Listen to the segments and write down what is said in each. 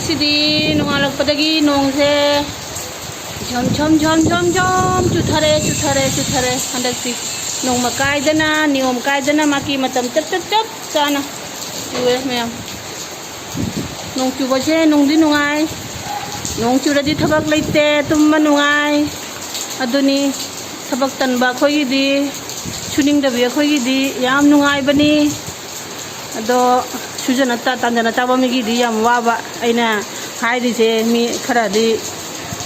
ngasi nongalakpadagi nongse jom chuthare handakti nongma kaidana niom kaidana maki matam chap chana chuwe mayam nong chubase nongdi nungai nong churadi thabak leite tumma nungai aduni thabak tanba khoigidi chuning dabi khoigidi yam nungai bani ado sujana ta tanjana chaba mi gidi yam waba aina haidise mi kharadi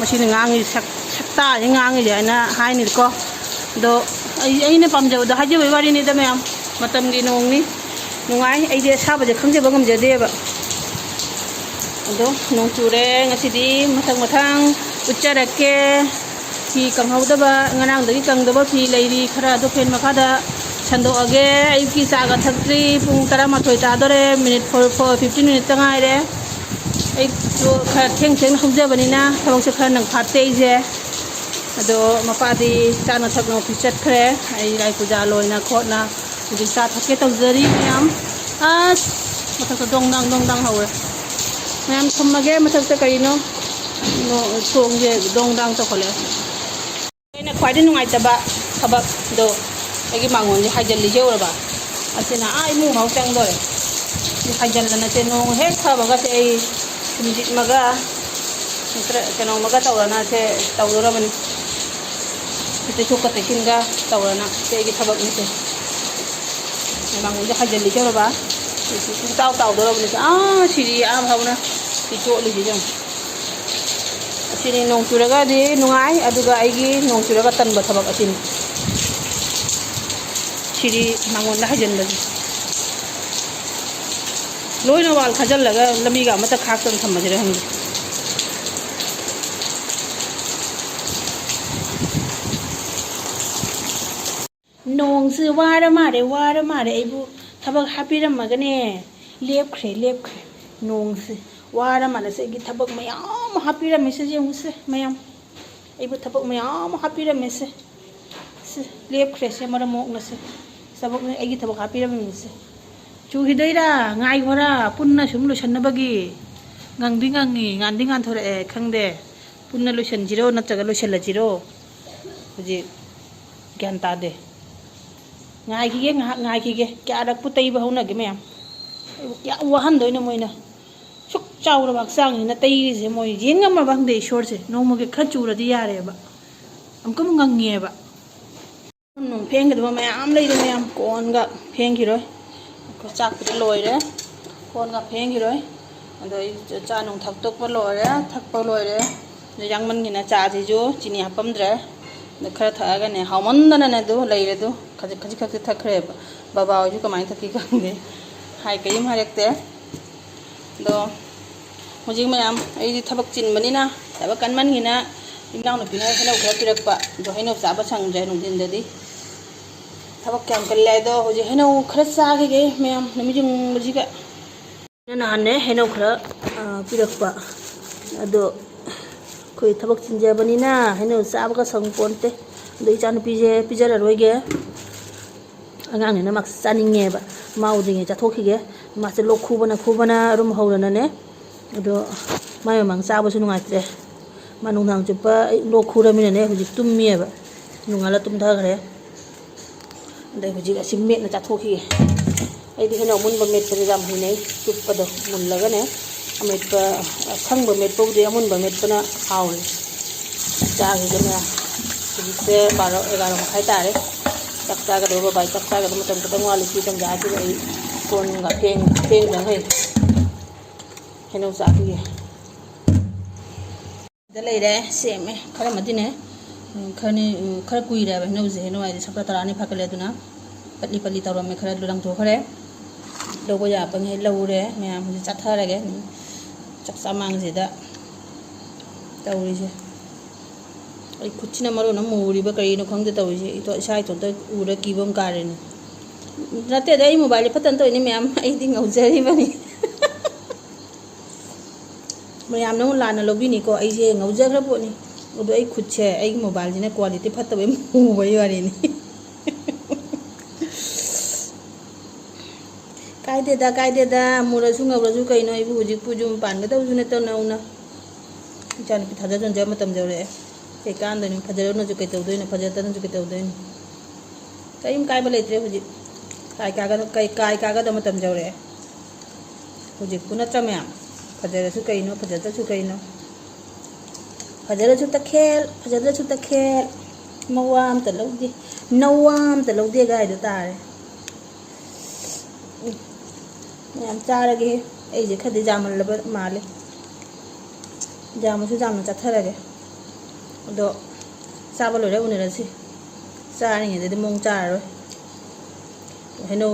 machine ngangi sakta ngangi jaina haini ko do aina pamjau da haje wari ni da mayam matam gi nongni nungai aide sabaje khangje bagam jade ba ado nong chure ngasidi mathang uccarake fi kanghauda ba nganang dagi kangda ba fi leiri khara do fen makada chando age ayuki saga thakri pung tara mathoi ta dore minute for 15 minute tangai re ai to kha theng hauja bani na thabak se khara nang phate je ado mapadi chana thakno pichat khre ai rai puja loina khotna di sa thake tawjari myam as mathak dong dang hawe myam thammage mathak ta kaino no song je dong dang to khole ina khwaidi nungai taba thabak do agi mangon je hajal li jewra ba asina ai mu hau tang dore ni hajal na te no he thaba ga te ni maga nitra kano maga tawrana te tawdora bani te choka te kinga tawrana te gi thabak ni te mangon je hajal li jewra ba taw dora bani siri am hauna ti cho li je jang asini nong churaga di nungai aduga aigi nong churaga tan ba thabak asini siri mangon hajan lagi loina wal khajal laga lami ga mata khak tan thamajre hang nong su wara mare aibu thabak hapiram magane lepkhre nong su wara mala se gi thabak mayam hapiram mese je muse mayam aibu thabak mayam hapiram mese lepkhre se mara mok na se sabak ne agi thabak hapiram mese chu hidaira ngai hora punna sum losan bagi ngandi ngandi ngan thore khangde punna losan jiro na chaga losan la jiro ji gyan ta de ngai khige kya rak putai ba hona ge mem kya wahan doina moina suk chaura bak sang ni na tai je moi jingam ma bang de shor se no mo ge khachura di yare ba amkam ngange ba nong pheng ga ma am lei de mayam kon ga pheng gi roi ko chak pi loi re kon ga pheng gi roi andoi cha nong thak tok pa loi re thak pa loi re yang man gi na cha ji jo chini hapam dre ne khara tha ga ne hawman na ne do lei re do khaji thak re baba ju kamai thaki ga de hai kayim harekte do hojing mayam ai di thabak chin mani na thabak kan man gi na imlang no pina helo khara pirak pa do heno cha ba sang je nong din de di thabak kyam kalle do hoji heno khara sa ge mayam nami jing muji ga na ne heno khara pirak pa ado koi thabak chin je bani na heno sa ba ka sang ponte do chan pijara roi ge angang ne na mak chaning nge ba mau dinge cha thokhi ge ma se lok khubana rum haurana ne ado mayo mang sa ba su nungai tre manung nang chupa lok khura mi ne hoji tum mi ba nungala tum tha gare dai hoji ga sim met na cha thokhi ai di heno mun ba met pa jam hi nei chupa do mun laga ne amet pa khang ba met pa de mun ba met pa na haw cha gi ga na se 12 11 khai ta re tak sa ga do ba bai tak sa ga do tam ta ngwa li ki tam ja ji ai kon ga pheng dang hai heno sa ki da lei re sem me khara madine khani khara kui ra ba heno je heno ai sapra tarani phakale duna pali tawra me khara durang tho khare do bo ya pa nge lau re me am ji chatha ra ge chak samang je da tawri je ai kuchina maro na muri ba kai no khangde tawri je to sai to ta ura ki bom kare ni rate dai mobile patan to ni me am ai ding au jari bani mayam no lana lobi ni ko ai je ngau jagra bo ni odo ai khutche ai mobile jina quality phatta be mu bai wari ni कायदेदा मुरसु ngawrasu kaino ibu hujik pujum pangadaw june to nauna ichan pi thaja jon jama tam jawre ke kan dani phajaro no jukai taw doina phajata no jukai taw doina kaim kai ba leitre hujik kai kaga dama tam jawre hujik puna chamya phajarasu kaino phajata su kaino phajarasu ta khel mawam ta lawdi nawam ta lawdi gai da tare ma'am चारगे ऐसे खदे जामल लब माले जामसु जामन चाथरगे अदो चाबा लोरे उनेरसि चारिङेदि मोंग चारो हेनो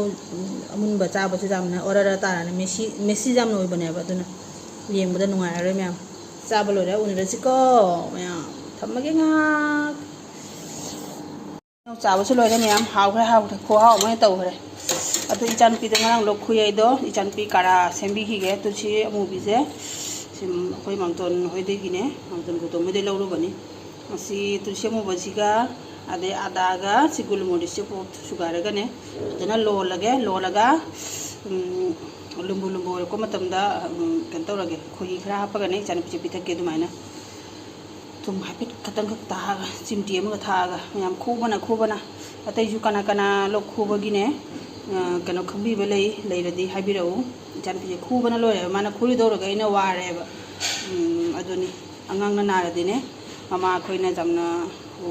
अमुनबा चाबसु जामना ओरारा ताराने Messi जामन ओइबनेबा अदुना येंबदा नुंगायरे मैम चाबा लोरे उनेरसि को मैम थम्मगे nga चाबसु लोरे मैम हावग्रे खो हाव मै तौग्रे अदो इचानपी दंगांग लोक खुयाइदो इचानपी कारा सेंबिखिगे तुलसी अमुबीजे सिम अखोय मांगतोन होइदेगिने मांगतोन को तोमदे लौरुबनी असि तुलसी अमुबसिगा अदे आदागा सिगुलमोडिसे पोट सुगारगने अदना लोलगा लुंबु को मतमदा कंतौरगे खोई खरा हापगने इचानपी पिथके दुमाइना तुम हापिट खतंग तागा चिमटी अमगा थागा मैम खूबना अतैजु कना लोक खूबगिने कनो खंबीबा लेरदी हाबिरऊ इचानपी खूबना लोरे माना खुरिदौरगा इना वारेबा अदुनी अंगांगना नारदिने ममा खोइना जमना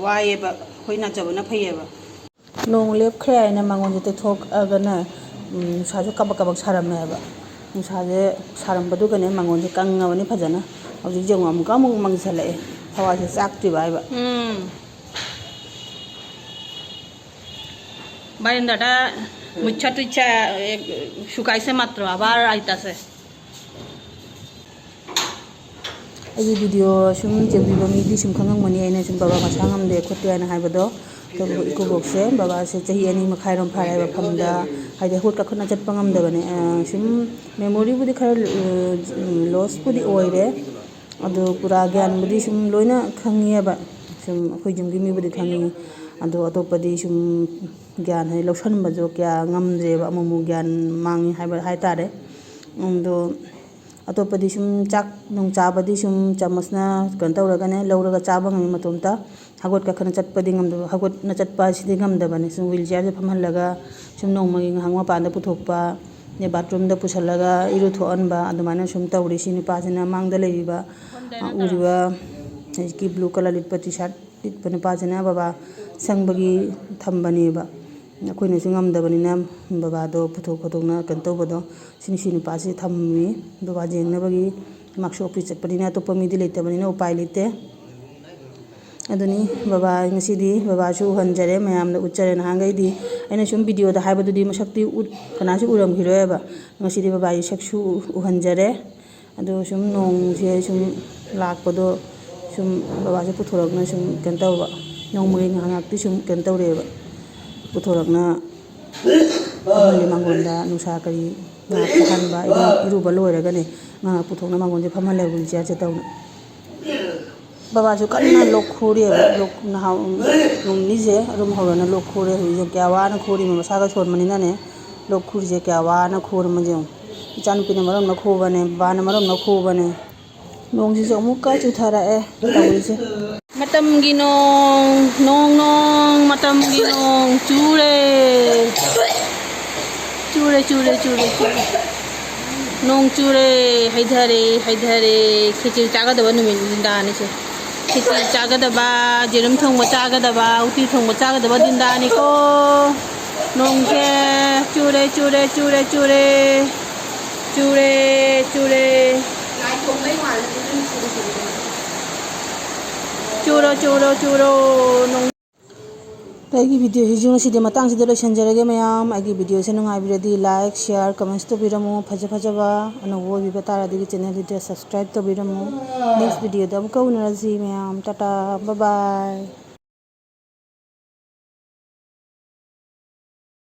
वायेबा खोइना जबना फैयेबा नोंग लेपख्रे आइना मांगोन जते थोक अगना साजु कबक सारमेबा साजे सारमबदुगने मांगोन जे कंगावनी फजना हौजि जेंग अमुका मुग मंगसले हवासे चाक्तिबा आइबा बारिंदाटा मुच्छा तुच्छा शुकाइसे मात्र आबार आइतासे अगी वीडियो सुम जेबिबा मिदी सुम खंगमनि आइना सुम बाबा मसांगमदे खोटियाना हाइबदो तो इकोबोक्से बाबा से चाहि अनि मखाइरम फाराइबा फमदा हाइदे होट का खना चटपा ngamdabane सुम मेमोरी बुदि खर लॉस बुदि ओइरे अदो पुरा ज्ञान बुदि सुम लोइना खंगियबा सुम अखोय जुमगी मी बुदि खंगी अदो अतोपदि सुम ज्ञान है लौसन बजो क्या ngamdreba amumu ज्ञान मांगी हाय तारे अदो अतोपदि सुम चाक नुंग चाबदि सुम चमचना कंतौरगने लौरगा चाबा ngami matomta हागोट का खना चटपदि ngamdo हागोट ना चटपा सिदि ngamdabane सुम व्हीलचेयर से फमहलगा सुम नोंमगी ngangwa पांदा पुथोकपा ने बाथरूम दा पुसलगा इरु थोअनबा अदमाना सुम तौरि सिनि पाजना मांगदा लेबिबा उरिबा की blue colour लिटपा T-shirt लिटपने पाजना Baba संबगी थंबनेबा अखोइना ngamdabani babado puthok khotokna kantobado sini pasi thammi baba jengnabagi makso office chapani to pamidi leitabani no upai leite aduni baba ngasidi baba su hanjare mayamna uchare na hangai di aina sum video da haibadu di masakti kana su uram hiroeba ngasidi baba saksu uhanjare ado sum nong je sum lakpado sum baba se puthorokna sum kantawa nongmagi ngangakti sum kantawreba पुथोरकना अमले मांगोंदा नुसा करी ना पहनबा इरुबा लोइरगने ना पुथोकना मांगोंजे फमले wheelchair से तौना बाबा जो कन्ना लोक खोरे लोक नाउ नोंनिजे रुम हरना लोक खोरे हुइजे क्या वाना खोरी मसागा सोनमनिना ने लोक खुरजे क्या वाना खोर मजे इचानपिने मरम न खोबने बाना मरम न खोबने नोंजी जो मुका चुथाराए तौरिसे matamgi nong matamgi nong chure nong chure haidhare khichiri chagadaba numin dindani se khichiri chagadaba jerum thongba chagadaba uti thongba chagadaba dindani ko nong ke chure lai thong mai hwa चूरो आगे वीडियो हिजोंग मतंग लोसनजरगे मैम आगे video से नुंगाइबिरदि like share comments तौबिरमु फजबा अनौबो बिबा तारादि channel subscribe तौबिरमु next video दा अमुक उनरसि ma'am tata bye bye.